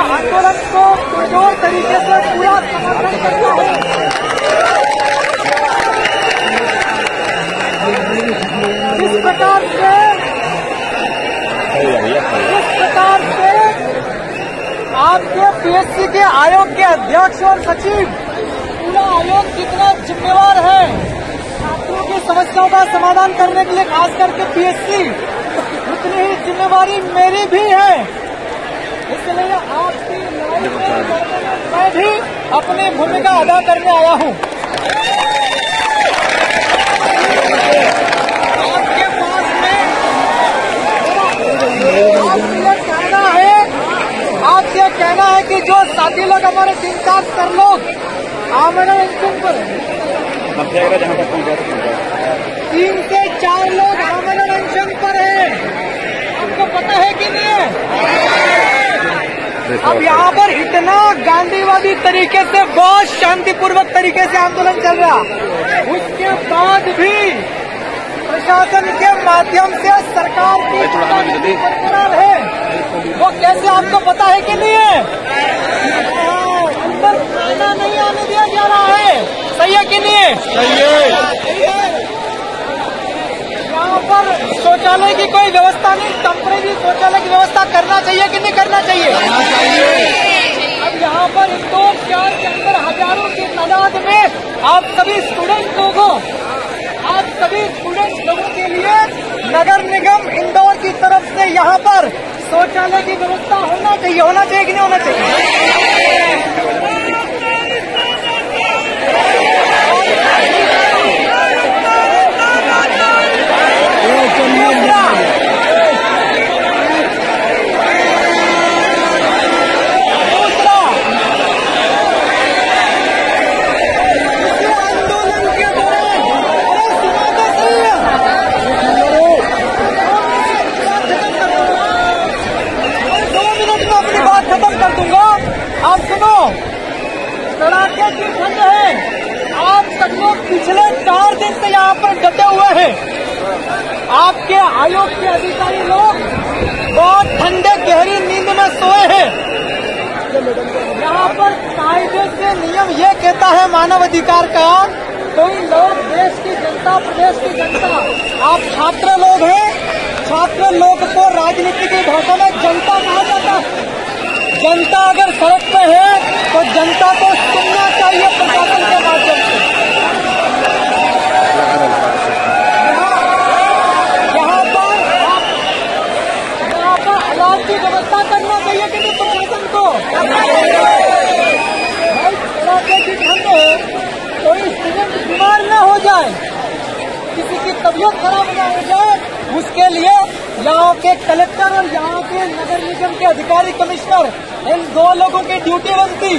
आंदोलन को पुरजोर तरीके से पूरा समर्थन करता हूँ। जिस प्रकार से आपके पीएससी के आयोग के अध्यक्ष और सचिव, पूरा आयोग कितना जिम्मेवार है छात्रों की समस्याओं का समाधान करने के लिए, खास करके पीएससी, उतनी ही जिम्मेवारी मेरी भी है। इसलिए आपकी लड़ाई में मैं भी अपनी भूमिका अदा करने आया हूँ। आपके पास में आपसे कहना है कि जो साथी लोग हमारे 3-4 सर लोग आमरण अनशन पर, 3 से 4 लोग आमरण अनशन पर है, आपको पता है कि नहीं है? अब यहाँ पर इतना गांधीवादी तरीके से, बहुत शांतिपूर्वक तरीके से आंदोलन चल रहा, उसके बाद भी प्रशासन के माध्यम से सरकार की बरकरार है। वो कैसे, आपको पता है कि नहीं है? अंदर खाना नहीं आने दिया जा रहा है, सही है कि नहीं है? सही है। यहाँ पर शौचालय की कोई व्यवस्था नहीं, टेम्परेरी शौचालय की व्यवस्था करना चाहिए कि नहीं करना चाहिए? अब यहाँ पर इंदौर शहर के अंदर हजारों की तादाद में आप सभी स्टूडेंट लोगों के लिए नगर निगम इंदौर की तरफ से यहाँ पर शौचालय की व्यवस्था होना चाहिए कि नहीं होना चाहिए? आप सुनो, कड़ाके की ठंड है, आप सब लोग पिछले 4 दिन से यहाँ पर डटे हुए हैं। आपके आयोग के अधिकारी लोग बहुत ठंडे गहरी नींद में सोए हैं। यहाँ पर कायदे से नियम ये कहता है मानव अधिकार का, कोई लोग देश की जनता, प्रदेश की जनता, आप छात्र लोग हैं, छात्र लोग को राजनीति की भाषा में जनता कहा जाता है। जनता अगर सड़क पे है तो जनता को सुनना चाहिए प्रशासन के माध्यम से। यहाँ पर अलाव की व्यवस्था करना चाहिए कि नहीं प्रशासन को? इलाके की ठंड है, कोई स्टूडेंट बीमार न हो जाए, किसी की तबीयत खराब न हो जाए, उसके लिए यहाँ के कलेक्टर और यहाँ के नगर निगम के अधिकारी, कमिश्नर, इन 2 लोगों की ड्यूटी बनती।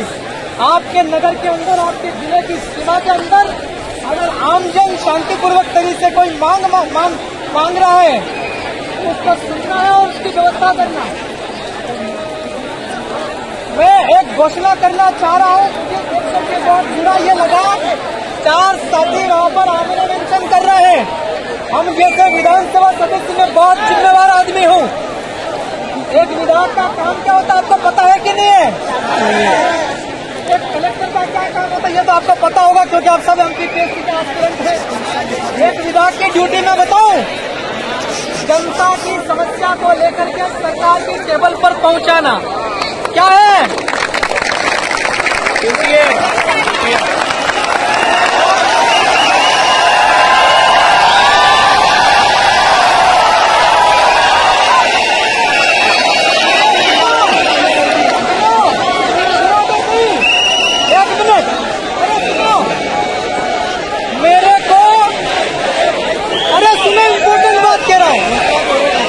आपके नगर के अंदर, आपके जिले की सीमा के अंदर अगर आमजन शांतिपूर्वक तरीके से कोई मांग रहा है तो उसको सुनना है और उसकी व्यवस्था करना है। मैं एक घोषणा करना चाह रहा हूँ, मुझे देख के बहुत बुरा ये लगा, 4 साथी वहाँ पर आमरण अनशन कर रहे हैं। हम जैसे विधानसभा सदस्य में बहुत जिम्मेवार आदमी हूँ। एक विधायक का काम क्या होता है आपको पता है कि नहीं है? एक कलेक्टर का क्या काम होता है ये तो आपको पता होगा, क्योंकि आप सब एमपीपीएससी के एस्पिरेंट हैं। एक विधायक की ड्यूटी में बताऊं, जनता की समस्या को लेकर के सरकार की टेबल पर पहुंचाना क्या है?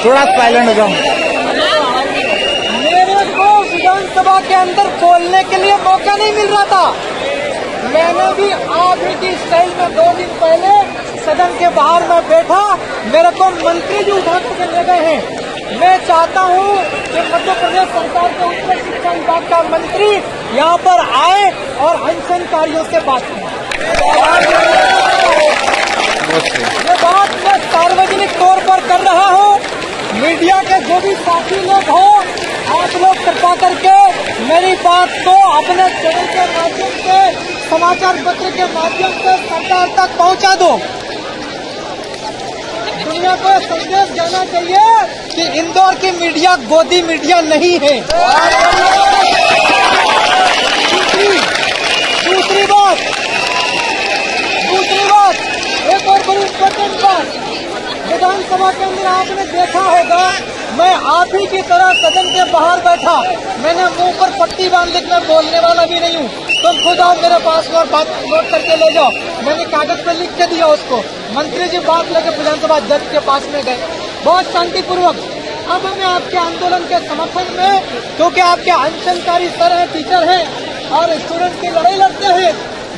थोड़ा साइलेंट हो जाओ। मेरे को विधानसभा के अंदर बोलने के लिए मौका नहीं मिल रहा था। मैंने भी आगे की स्टाइल में 2 दिन पहले सदन के बाहर में बैठा, मेरे को मंत्री जी उठा करके ले गए हैं। मैं चाहता हूं कि मध्य प्रदेश सरकार के उच्च शिक्षा विभाग का मंत्री यहाँ पर आए और अनशनकारियों से बात करें। ये बात मैं सार्वजनिक तौर पर कर रहा हूँ। मीडिया के जो भी साथी लोग हो, आप लोग कृपा करके बात को अपने चैनल के माध्यम से, समाचार पत्र के माध्यम से सरकार तक पहुंचा दो। दुनिया को संदेश जाना चाहिए कि इंदौर की मीडिया गोदी मीडिया नहीं है। दूसरी बात, एक और बड़ी इम्पोर्टेंट बात, विधानसभा के अंदर आपने देखा होगा, मैं आप ही की तरह सदन के बाहर बैठा, मैंने मुंह पर पट्टी बांध के मैं बोलने वाला भी नहीं हूँ। तुम खुद आओ मेरे पास और बात नोट करके ले जाओ। मैंने कागज पे लिख के दिया उसको। मंत्री जी बात लेकर विधानसभा अध्यक्ष के पास में गए बहुत शांतिपूर्वक। अब मैं आपके आंदोलन के समर्थन में, क्योंकि आपके अनशनकारी सर हैं, टीचर हैं और स्टूडेंट की लड़ाई लड़ते हैं,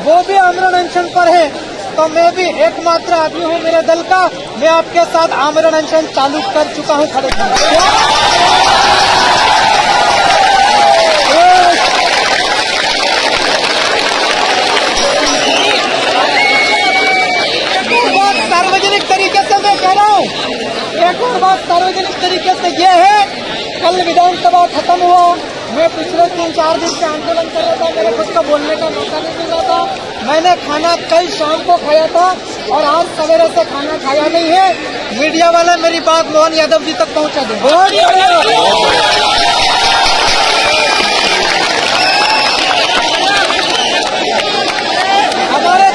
वो भी आमरण अनशन पर है, तो मैं भी एकमात्र आदमी हूँ मेरे दल का, मैं आपके साथ आमरण अनशन चालू कर चुका हूँ खड़े सार्वजनिक तरीके से मैं कह रहा हूँ। एक और बात सार्वजनिक तरीके से ये है, कल विधानसभा खत्म हुआ, मैं पिछले 3-4 दिन से आंदोलन कर रहा था, मेरे खुद का बोलने का मौका नहीं मिल रहा था। मैंने खाना कल शाम को खाया था और आज सवेरे से खाना खाया नहीं है। मीडिया वाले मेरी बात मोहन यादव जी तक पहुंचा दें। हमारे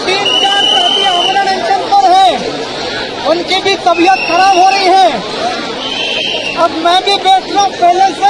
3-4 साथी आमरण अनशन पर हैं, उनकी भी तबीयत खराब हो रही है। अब मैं भी बैठ रहा हूँ पहले से।